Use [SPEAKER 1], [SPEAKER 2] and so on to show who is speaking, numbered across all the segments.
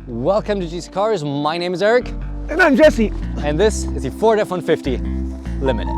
[SPEAKER 1] Welcome to GCCars. My name is Eric.
[SPEAKER 2] And I'm Jesse.
[SPEAKER 1] And this is the Ford F-150 Limited.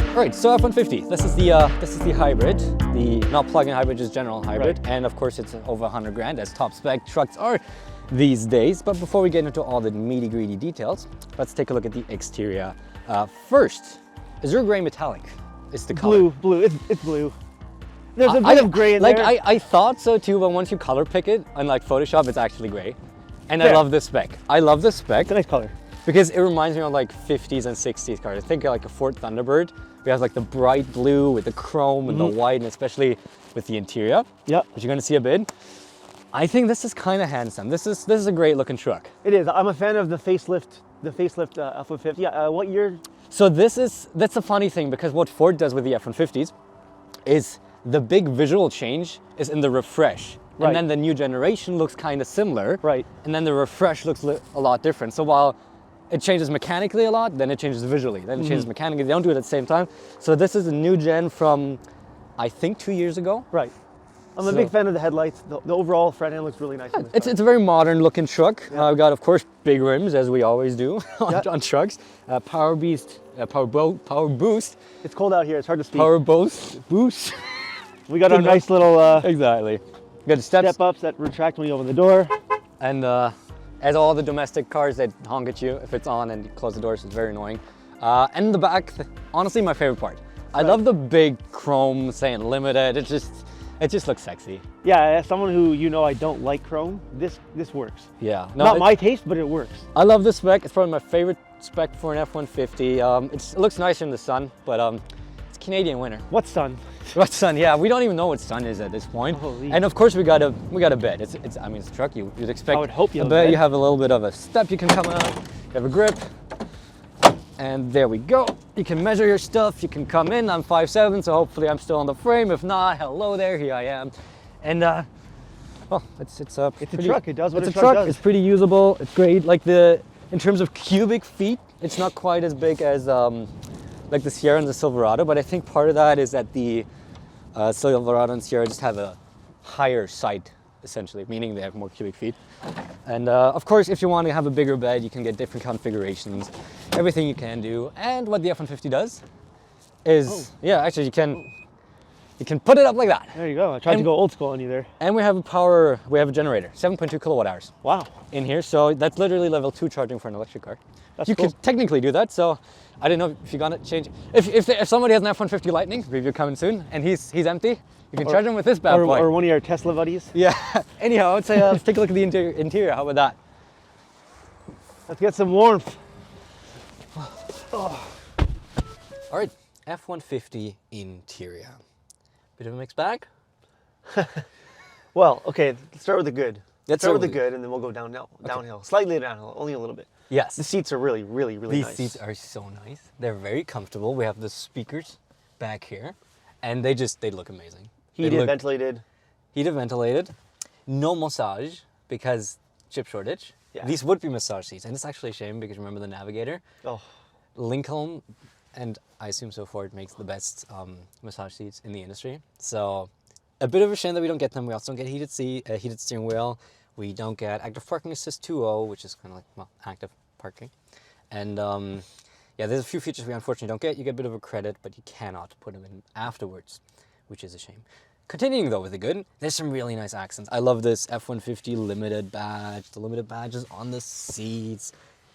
[SPEAKER 1] All right, so F-150. This is the hybrid, the not plug-in hybrid, just general hybrid,
[SPEAKER 2] right.
[SPEAKER 1] And of course it's over 100 grand, as top spec trucks are these days. But before we get into all the nitty-gritty details, let's take a look at the exterior first. Azure gray metallic is the color.
[SPEAKER 2] Blue. It's blue. There's a bit of gray in there.
[SPEAKER 1] I thought so too, but once you color pick it on like Photoshop, it's actually gray. And
[SPEAKER 2] Fair.
[SPEAKER 1] I love this spec. I love this spec.
[SPEAKER 2] It's a nice color.
[SPEAKER 1] Because it reminds me of like 50s and 60s cars. I think like a Ford Thunderbird. We have like the bright blue with the chrome and the white, and especially with the interior.
[SPEAKER 2] Yeah.
[SPEAKER 1] Which you're gonna see a bit. I think this is kind of handsome. This is a great looking truck.
[SPEAKER 2] It is. I'm a fan of the facelift F-150. Yeah. What year?
[SPEAKER 1] So that's a funny thing, because what Ford does with the F-150s is the big visual change is in the refresh.
[SPEAKER 2] Right.
[SPEAKER 1] And then the new generation looks kind of similar.
[SPEAKER 2] Right.
[SPEAKER 1] And then the refresh looks a lot different. So while it changes mechanically a lot, then it changes visually, then it changes mechanically. They don't do it at the same time. So this is a new gen from, I think, 2 years ago.
[SPEAKER 2] Right. I'm a big fan of the headlights. The overall front end looks really nice.
[SPEAKER 1] Yeah, it's a very modern looking truck.
[SPEAKER 2] Yeah.
[SPEAKER 1] We've got, of course, big rims, as we always do on,
[SPEAKER 2] Yeah.
[SPEAKER 1] on trucks. PowerBoost.
[SPEAKER 2] It's cold out here. It's hard to speak.
[SPEAKER 1] PowerBoost.
[SPEAKER 2] We got our nice little
[SPEAKER 1] Exactly. We got the steps.
[SPEAKER 2] step ups that retract when you open the door.
[SPEAKER 1] And as all the domestic cars, they honk at you if it's on and you close the doors. It's very annoying. And in the back, honestly, my favorite part. I love the big chrome saying limited. It just looks sexy.
[SPEAKER 2] Yeah, as someone who I don't like chrome, this works.
[SPEAKER 1] Yeah. No,
[SPEAKER 2] Not my taste, but it works.
[SPEAKER 1] I love this spec. It's probably my favorite spec for an F-150. It looks nicer in the sun, but it's Canadian winter.
[SPEAKER 2] What sun?
[SPEAKER 1] What sun? Yeah, we don't even know what sun is at this point.
[SPEAKER 2] Holy.
[SPEAKER 1] And of course we got a bed. I mean, it's a truck. You'd expect.
[SPEAKER 2] I would hope you
[SPEAKER 1] a
[SPEAKER 2] have a
[SPEAKER 1] bed.
[SPEAKER 2] bed.
[SPEAKER 1] You have a little bit of a step you can come on. You have a grip. And there we go. You can measure your stuff. You can come in. I'm 5'7", so hopefully I'm still on the frame. If not, hello there. Here I am. And well, it's a
[SPEAKER 2] truck. It does what
[SPEAKER 1] it's
[SPEAKER 2] a
[SPEAKER 1] a
[SPEAKER 2] truck
[SPEAKER 1] truck.
[SPEAKER 2] does.
[SPEAKER 1] It's pretty usable. It's great. Like in terms of cubic feet, it's not quite as big as like the Sierra and the Silverado. But I think part of that is that the Silverado and Sierra just have a higher site, essentially, meaning they have more cubic feet. And of course, if you want to have a bigger bed, you can get different configurations, everything you can do. And what the F-150 does is, yeah, actually you can put it up like that.
[SPEAKER 2] There you go. I tried to go old school on you there.
[SPEAKER 1] And we have a generator, 7.2 kilowatt hours.
[SPEAKER 2] Wow.
[SPEAKER 1] In here, so that's literally level 2 charging for an electric car.
[SPEAKER 2] That's
[SPEAKER 1] you
[SPEAKER 2] cool.
[SPEAKER 1] could technically do that, so I don't know if you're gonna change. If somebody has an F-150 Lightning, review coming soon, and he's empty, you can charge him with this bad boy.
[SPEAKER 2] Or one of your Tesla buddies.
[SPEAKER 1] Yeah. Anyhow, I would say let's take a look at the interior. How about that?
[SPEAKER 2] Let's get some warmth.
[SPEAKER 1] All right, F-150 interior. Bit of a mixed bag.
[SPEAKER 2] Well, okay, let's start with the good.
[SPEAKER 1] Let's
[SPEAKER 2] Start with the good, and then we'll go downhill, slightly downhill, only a little bit.
[SPEAKER 1] Yes.
[SPEAKER 2] The seats are really
[SPEAKER 1] These
[SPEAKER 2] nice.
[SPEAKER 1] seats are so nice. They're very comfortable. We have the speakers back here, and they look amazing.
[SPEAKER 2] Heated, ventilated.
[SPEAKER 1] Heated, ventilated. No massage because chip shortage.
[SPEAKER 2] Yeah.
[SPEAKER 1] These would be massage seats, and it's actually a shame because remember the Navigator?
[SPEAKER 2] Oh,
[SPEAKER 1] Lincoln, and I assume so Ford makes the best massage seats in the industry. So a bit of a shame that we don't get them. We also don't get heated steering wheel. We don't get active parking assist 2.0, which is kind of like, well, active parking. And yeah, there's a few features we unfortunately don't get. You get a bit of a credit, but you cannot put them in afterwards, which is a shame. Continuing though with the good, there's some really nice accents. I love this F-150 limited badge, the limited badges on the seats,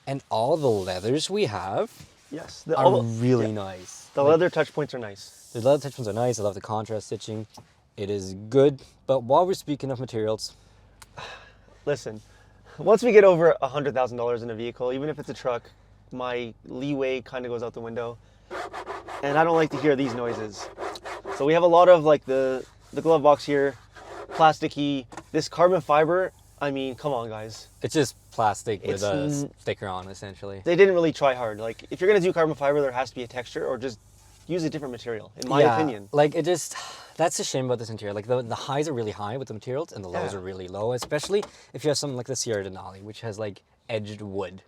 [SPEAKER 1] and all the leathers we have
[SPEAKER 2] yes.
[SPEAKER 1] are really nice.
[SPEAKER 2] The leather touch points are nice.
[SPEAKER 1] The leather touch points are nice. I love the contrast stitching. It is good. But while we're speaking of materials,
[SPEAKER 2] Listen, once we get over $100,000 in a vehicle, even if it's a truck, my leeway kind of goes out the window. And I don't like to hear these noises. So we have a lot of like the glove box here, plasticky, this carbon fiber. I mean, come on, guys.
[SPEAKER 1] it's just plastic with a sticker on, essentially.
[SPEAKER 2] They didn't really try hard. Like, if you're going to do carbon fiber, there has to be a texture or just use a different material, in my opinion.
[SPEAKER 1] Like, that's a shame about this interior. Like, the highs are really high with the materials and the lows are really low, especially if you have something like the Sierra Denali, which has like edged wood.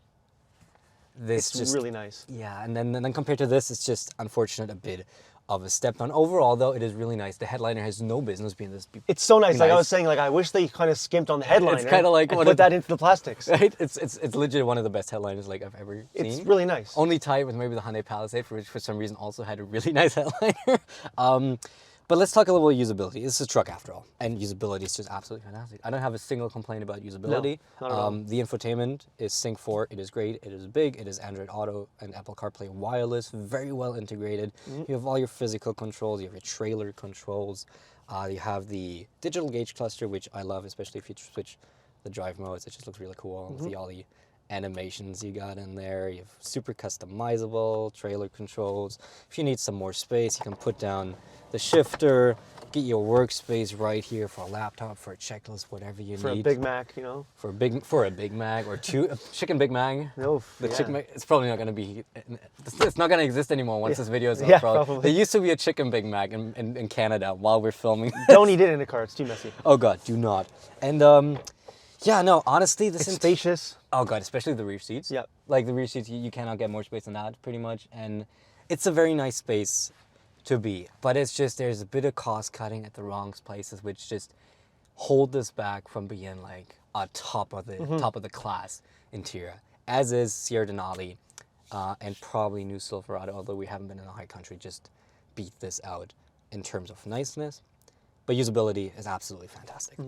[SPEAKER 1] This
[SPEAKER 2] It's
[SPEAKER 1] just
[SPEAKER 2] really nice.
[SPEAKER 1] Yeah, and then compared to this, it's just unfortunate a bit of a step down. Overall, though, it is really nice. The headliner has no business being this.
[SPEAKER 2] It's so nice. Like I was saying, like I wish they kind of skimped on the headliner.
[SPEAKER 1] It's kind of like
[SPEAKER 2] and put that into the plastics.
[SPEAKER 1] Right? It's legit one of the best headliners like I've ever seen.
[SPEAKER 2] It's really nice.
[SPEAKER 1] Only tied with maybe the Hyundai Palisade, for which for some reason also had a really nice headliner. But let's talk a little about usability. This is a truck after all, and usability is just absolutely fantastic. I don't have a single complaint about usability.
[SPEAKER 2] No, not at all.
[SPEAKER 1] The infotainment is Sync 4. It is great. It is big. It is Android Auto and Apple CarPlay wireless, very well integrated. You have all your physical controls. You have your trailer controls. You have the digital gauge cluster, which I love, especially if you switch the drive modes. It just looks really cool. See all the animations you got in there. You have super customizable trailer controls. If you need some more space, you can put down the shifter, get your workspace right here for a laptop, for a checklist, whatever you
[SPEAKER 2] For
[SPEAKER 1] need.
[SPEAKER 2] a Big Mac, you know.
[SPEAKER 1] For a Big Mac or a chicken Big Mac.
[SPEAKER 2] No,
[SPEAKER 1] The
[SPEAKER 2] yeah.
[SPEAKER 1] chicken Mac, it's probably not going to be, it's not going to exist anymore once this video is up.
[SPEAKER 2] Yeah, probably.
[SPEAKER 1] There used to be a chicken Big Mac in Canada while we're filming.
[SPEAKER 2] Don't eat it in a car. It's too messy.
[SPEAKER 1] Oh God, do not. And yeah, no, honestly, this
[SPEAKER 2] It's
[SPEAKER 1] is
[SPEAKER 2] spacious.
[SPEAKER 1] Oh God, especially the rear seats.
[SPEAKER 2] Yeah.
[SPEAKER 1] Like the rear seats, you cannot get more space than that, pretty much. And it's a very nice space to be, but it's just there's a bit of cost cutting at the wrong places, which just hold this back from being like a top of the class interior. As is Sierra Denali, and probably new Silverado, although we haven't been in a high country, just beat this out in terms of niceness. But usability is absolutely fantastic.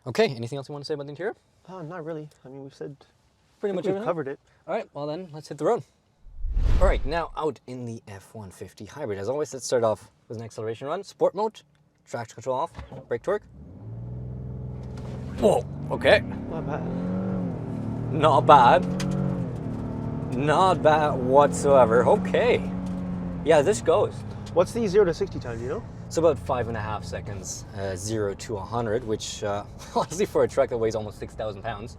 [SPEAKER 1] Okay, anything else you want to say about the interior?
[SPEAKER 2] Oh, not really. I mean, we've said
[SPEAKER 1] Pretty much
[SPEAKER 2] we've
[SPEAKER 1] everything?
[SPEAKER 2] covered it.
[SPEAKER 1] All right, well then, let's hit the road. All right, now out in the F-150 Hybrid. As always, let's start off with an acceleration run. Sport mode, traction control off, brake torque. Whoa, okay.
[SPEAKER 2] Not bad.
[SPEAKER 1] Not bad. Not bad whatsoever. Okay. Yeah, this goes.
[SPEAKER 2] What's the 0 to 60 time? Do you know?
[SPEAKER 1] It's about 5.5 seconds, 0 to 100, which honestly for a truck that weighs almost 6,000 pounds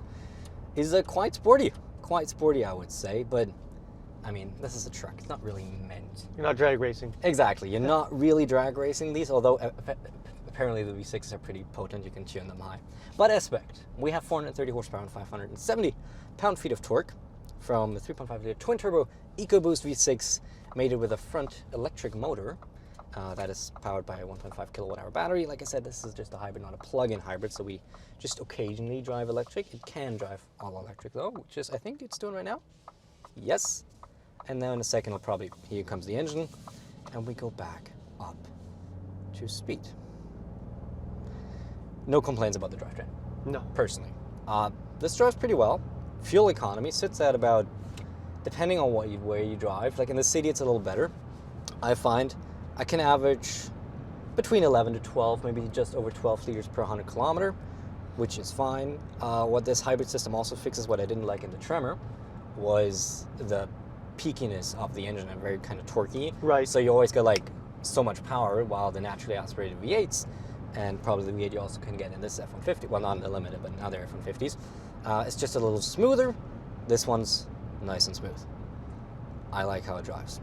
[SPEAKER 1] is quite sporty. Quite sporty, I would say, but I mean, this is a truck. It's not really meant.
[SPEAKER 2] You're not drag racing.
[SPEAKER 1] Exactly. You're not really drag racing these, although apparently the V6s are pretty potent. You can tune them high. But aspect, we have 430 horsepower and 570 pound-feet of torque from the 3.5-liter twin-turbo EcoBoost V6, mated with a front electric motor that is powered by a 1.5 kilowatt-hour battery. Like I said, this is just a hybrid, not a plug-in hybrid, so we just occasionally drive electric. It can drive all electric though, which is I think it's doing right now. Yes. And now in a second, here comes the engine, and we go back up to speed. No complaints about the drivetrain,
[SPEAKER 2] No.
[SPEAKER 1] personally. This drives pretty well. Fuel economy sits at about, depending on where you drive, like in the city it's a little better. I find I can average between 11 to 12, maybe just over 12 liters per 100 kilometer, which is fine. What this hybrid system also fixes, what I didn't like in the Tremor, was the peakiness of the engine and very kind of torquey.
[SPEAKER 2] Right.
[SPEAKER 1] So you always get like so much power, while the naturally aspirated V8s, and probably the V8 you also can get in this F-150, well not in the Limited, but in other F-150s, it's just a little smoother. This one's nice and smooth. I like how it drives.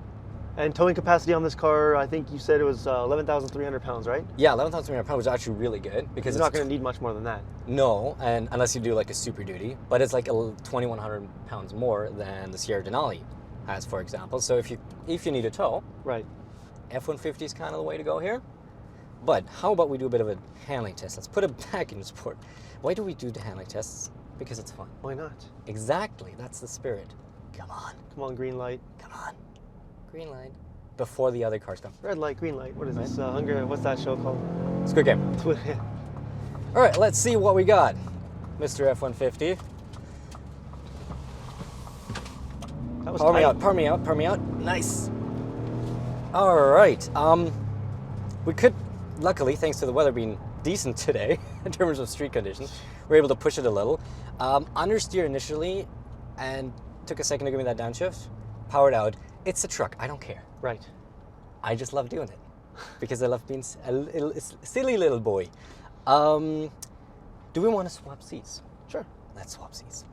[SPEAKER 2] And towing capacity on this car, I think you said it was 11,300 pounds, right?
[SPEAKER 1] Yeah, 11,300 pounds is actually really good because
[SPEAKER 2] You're
[SPEAKER 1] it's
[SPEAKER 2] not going to need much more than that.
[SPEAKER 1] No, and unless you do like a Super Duty, but it's like 2,100 pounds more than the Sierra Denali has, for example. So if you need a tow,
[SPEAKER 2] Right.
[SPEAKER 1] F-150 is kind of the way to go here. But how about we do a bit of a handling test? Let's put it back in sport. Why do we do the handling tests? Because it's fun.
[SPEAKER 2] Why not?
[SPEAKER 1] Exactly, that's the spirit. Come on,
[SPEAKER 2] Come on, green light.
[SPEAKER 1] come on. Green light. Before the other cars come.
[SPEAKER 2] Red light, green light. What is this? Hunger. What's that show called?
[SPEAKER 1] Squid Game. All right, let's see what we got, Mr. F-150.
[SPEAKER 2] That was
[SPEAKER 1] Power me
[SPEAKER 2] tight.
[SPEAKER 1] out, power me out, power me out. Nice. All right. We could, luckily, thanks to the weather being decent today in terms of street conditions, we're able to push it a little. Understeer initially, and took a second to give me that downshift. Powered out. It's a truck. I don't care.
[SPEAKER 2] Right.
[SPEAKER 1] I just love doing it because I love being a silly little boy. Do we want to swap seats?
[SPEAKER 2] Sure.
[SPEAKER 1] Let's swap seats.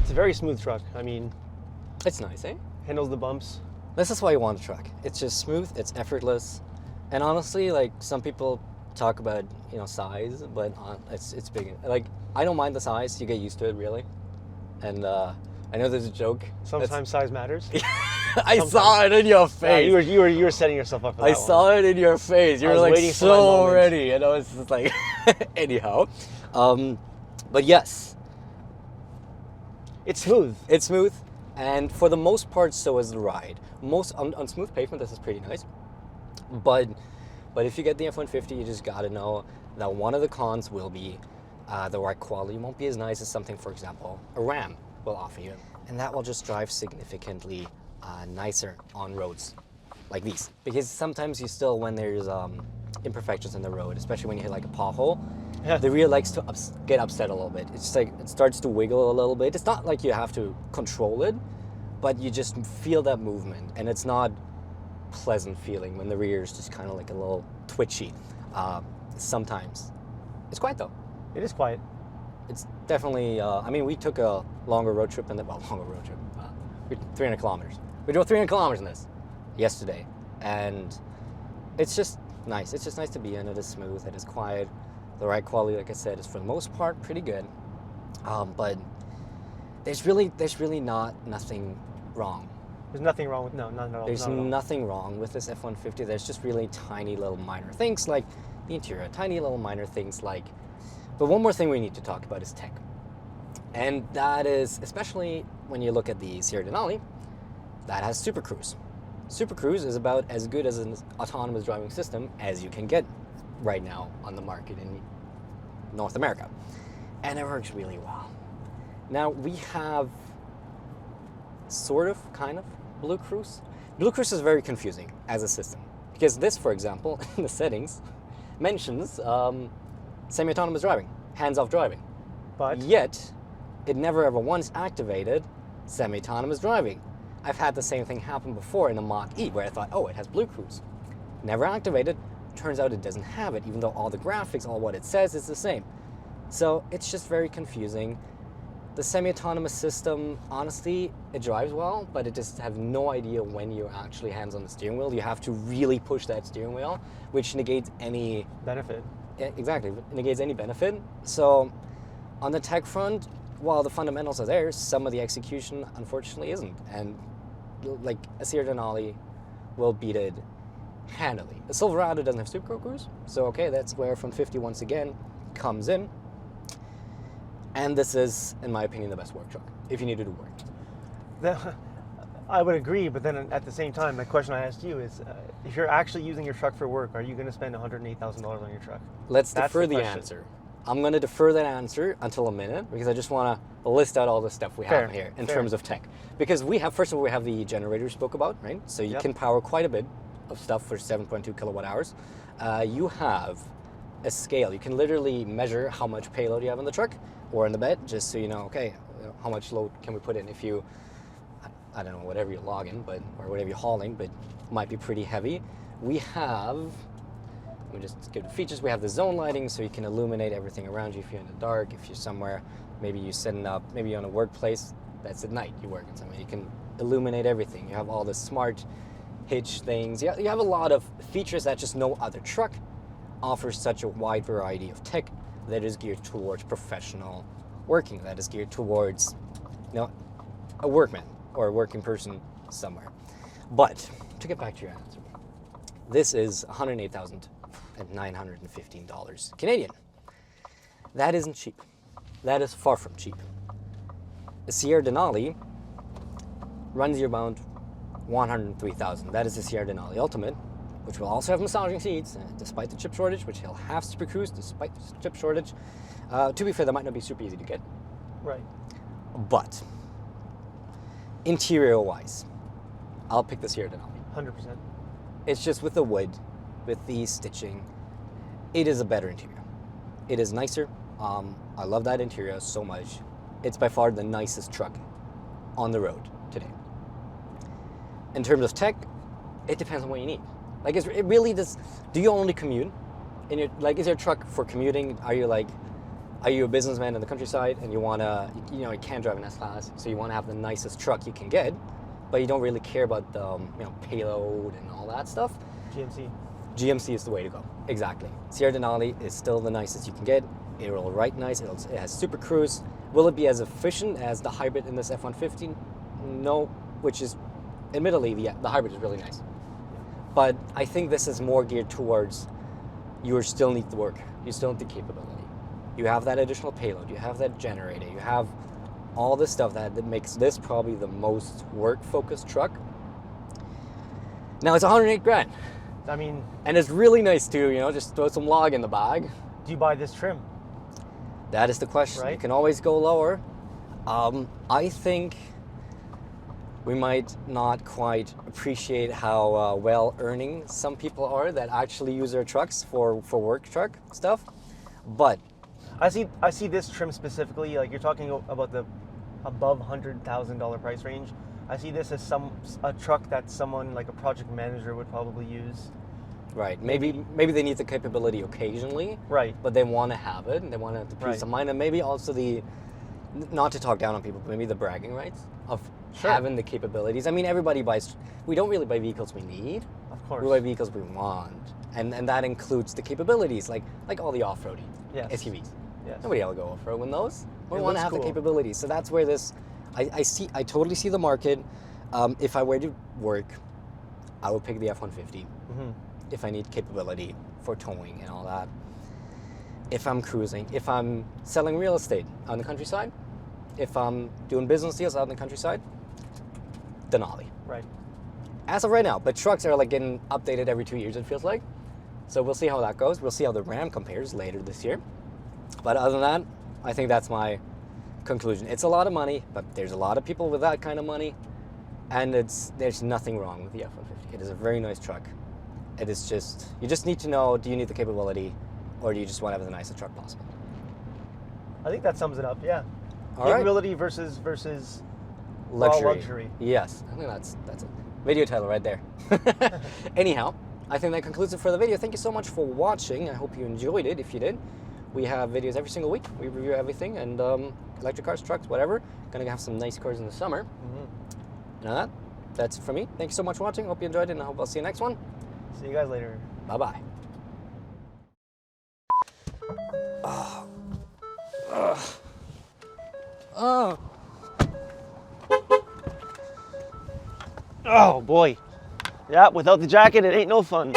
[SPEAKER 2] It's a very smooth truck. I mean,
[SPEAKER 1] It's nice, eh?
[SPEAKER 2] handles the bumps.
[SPEAKER 1] This is why you want a truck. It's just smooth, it's effortless. And honestly, like some people talk about, size, but it's big. Like I don't mind the size, you get used to it really. And I know there's a joke.
[SPEAKER 2] Sometimes size matters.
[SPEAKER 1] I saw it in your face.
[SPEAKER 2] You were setting yourself up for that
[SPEAKER 1] I saw it in your face. You
[SPEAKER 2] I
[SPEAKER 1] were
[SPEAKER 2] was
[SPEAKER 1] like
[SPEAKER 2] waiting for my
[SPEAKER 1] so
[SPEAKER 2] moment.
[SPEAKER 1] ready, and I was just like, anyhow. But yes,
[SPEAKER 2] It's smooth.
[SPEAKER 1] it's smooth, and for the most part, so is the ride. Most on smooth pavement, this is pretty nice. But if you get the F-150, you just gotta know that one of the cons will be the ride quality won't be as nice as something, for example, a Ram will offer you, and that will just drive significantly nicer on roads like these. Because sometimes you still, when there's imperfections in the road, especially when you hit like a pothole,
[SPEAKER 2] Yeah.
[SPEAKER 1] the rear likes to get upset a little bit. It's just like it starts to wiggle a little bit. It's not like you have to control it, but you just feel that movement, and it's not pleasant feeling when the rear is just kind of like a little twitchy. Sometimes it's quiet though.
[SPEAKER 2] It is quiet.
[SPEAKER 1] It's definitely. I mean, we took a longer road trip than 300 kilometers. We drove 300 kilometers in this yesterday, and it's just nice. It's just nice to be in. It is smooth. It is quiet. The ride quality, like I said, is for the most part pretty good. But there's really nothing wrong.
[SPEAKER 2] There's nothing wrong with none at all.
[SPEAKER 1] There's
[SPEAKER 2] not at all.
[SPEAKER 1] nothing wrong with this F-150. There's just really tiny little minor things like the interior, tiny little minor things like. But one more thing we need to talk about is tech, and that is especially when you look at the Sierra Denali, that has Super Cruise. Super Cruise is about as good as an autonomous driving system as you can get right now on the market in North America, and it works really well. Now we have sort of, kind of, Blue Cruise. Blue Cruise is very confusing as a system because this, for example, in the settings, mentions semi-autonomous driving, hands-off driving.
[SPEAKER 2] But
[SPEAKER 1] Yet, it never ever once activated semi-autonomous driving. I've had the same thing happen before in a Mach-E where I thought, oh, it has Blue Cruise. Never activated. Turns out it doesn't have it, even though all the graphics, all what it says is the same. So it's just very confusing. The semi-autonomous system, honestly, it drives well, but it just have no idea when you're actually hands on the steering wheel. You have to really push that steering wheel, which negates any
[SPEAKER 2] benefit.
[SPEAKER 1] exactly negates any benefit. So on the tech front, while the fundamentals are there, some of the execution unfortunately isn't. And like a Sierra Denali will beat it handily. The Silverado doesn't have Super Cruise, so okay, that's where F-150 once again comes in. And this is, in my opinion, the best work truck, if you need to do work.
[SPEAKER 2] I would agree, but then at the same time, the question I asked you is, if you're actually using your truck for work, are you going to spend $108,000 on your truck?
[SPEAKER 1] Let's
[SPEAKER 2] That's
[SPEAKER 1] defer
[SPEAKER 2] the
[SPEAKER 1] the
[SPEAKER 2] question.
[SPEAKER 1] answer. I'm going to defer that answer until a minute because I just want to list out all the stuff we have
[SPEAKER 2] Fair,
[SPEAKER 1] here in
[SPEAKER 2] fair.
[SPEAKER 1] terms of tech. Because we have, first of all, we have the generator we spoke about, right? So you
[SPEAKER 2] Yep.
[SPEAKER 1] can power quite a bit of stuff for 7.2 kilowatt hours. You have a scale. You can literally measure how much payload you have in the truck or in the bed, just so you know, okay, how much load can we put in if you, I don't know, whatever you're logging, but or whatever you're hauling, but might be pretty heavy. We have, let me just give the features. We have the zone lighting, so you can illuminate everything around you if you're in the dark, if you're somewhere, maybe you're setting up, maybe you're on a workplace, that's at night, you're working somewhere. You can illuminate everything. You have all the smart hitch things. You have a lot of features that just no other truck offers such a wide variety of tech that is geared towards professional working, that is geared towards, you know, a workman or a working person somewhere. But to get back to your answer, this is $108,915 Canadian. That isn't cheap. That is far from cheap. The Sierra Denali runs you around $103,000. That is the Sierra Denali Ultimate, which will also have massaging seats, despite the chip shortage, which he'll have Super Cruise despite the chip shortage. To be fair, that might not be super easy to get.
[SPEAKER 2] Right.
[SPEAKER 1] But interior-wise, I'll pick the Sierra Denali.
[SPEAKER 2] 100%.
[SPEAKER 1] It's just with the wood, with the stitching, it is a better interior. It is nicer. I love that interior so much. It's by far the nicest truck on the road today. In terms of tech, it depends on what you need. Like, it really does. Do you only commute? Is your truck for commuting? Are you a businessman in the countryside and you you can't drive an S-Class, so you want to have the nicest truck you can get, but you don't really care about the payload and all that stuff? GMC is the way to go. Exactly. Sierra Denali is still the nicest you can get. It will ride nice. It has Super Cruise. Will it be as efficient as the hybrid in this F-150? No, which is, admittedly, the hybrid is really nice. But I think this is more geared towards you still need the work. You still need the capability. You have that additional payload. You have that generator. You have all this stuff that makes this probably the most work-focused truck. Now it's 108 grand.
[SPEAKER 2] I mean,
[SPEAKER 1] and it's really nice too, you know, just throw some log in the bag.
[SPEAKER 2] Do you buy this trim?
[SPEAKER 1] That is the question.
[SPEAKER 2] Right?
[SPEAKER 1] You can always go lower. I think we might not quite appreciate how well earning some people are that actually use their trucks for work truck stuff. But
[SPEAKER 2] I see this trim specifically, like you're talking about the above $100,000 price range. I see this as a truck that someone like a project manager would probably use.
[SPEAKER 1] Right. Maybe they need the capability occasionally.
[SPEAKER 2] Right.
[SPEAKER 1] But they want to have it, and they want to have the peace of mind, and maybe also not to talk down on people, but maybe the bragging rights of having the capabilities. I mean, everybody buys. We don't really buy vehicles we need.
[SPEAKER 2] Of course.
[SPEAKER 1] We buy vehicles we want, and that includes the capabilities, like all the off-roading SUVs.
[SPEAKER 2] Yes.
[SPEAKER 1] Nobody will go off-road with those. We
[SPEAKER 2] It
[SPEAKER 1] want to
[SPEAKER 2] looks
[SPEAKER 1] have
[SPEAKER 2] cool.
[SPEAKER 1] the capabilities. So that's where this. I totally see the market. If I were to work, I would pick the F-150.
[SPEAKER 2] Mm-hmm.
[SPEAKER 1] If I need capability for towing and all that. If I'm cruising, if I'm selling real estate on the countryside, if I'm doing business deals out in the countryside, Denali.
[SPEAKER 2] Right.
[SPEAKER 1] As of right now, but trucks are like getting updated every 2 years, it feels like. So we'll see how that goes. We'll see how the Ram compares later this year. But other than that, I think that's my conclusion. It's a lot of money, but there's a lot of people with that kind of money, and there's nothing wrong with the F-150. It is a very nice truck. It is just, you just need to know, do you need the capability, or do you just want to have the nicest truck possible?
[SPEAKER 2] I think that sums it up. Yeah.
[SPEAKER 1] All right.
[SPEAKER 2] Capability versus raw luxury.
[SPEAKER 1] Yes, I think that's a video title right there. Anyhow, I think that concludes it for the video. Thank you so much for watching. I hope you enjoyed it. If you did, we have videos every single week. We review everything, and electric cars, trucks, whatever. Gonna have some nice cars in the summer.
[SPEAKER 2] Mm-hmm.
[SPEAKER 1] And that's it for me. Thank you so much for watching. Hope you enjoyed it, and I hope I'll see you next one.
[SPEAKER 2] See you guys later.
[SPEAKER 1] Bye-bye.
[SPEAKER 2] Oh boy. Yeah, without the jacket, it ain't no fun.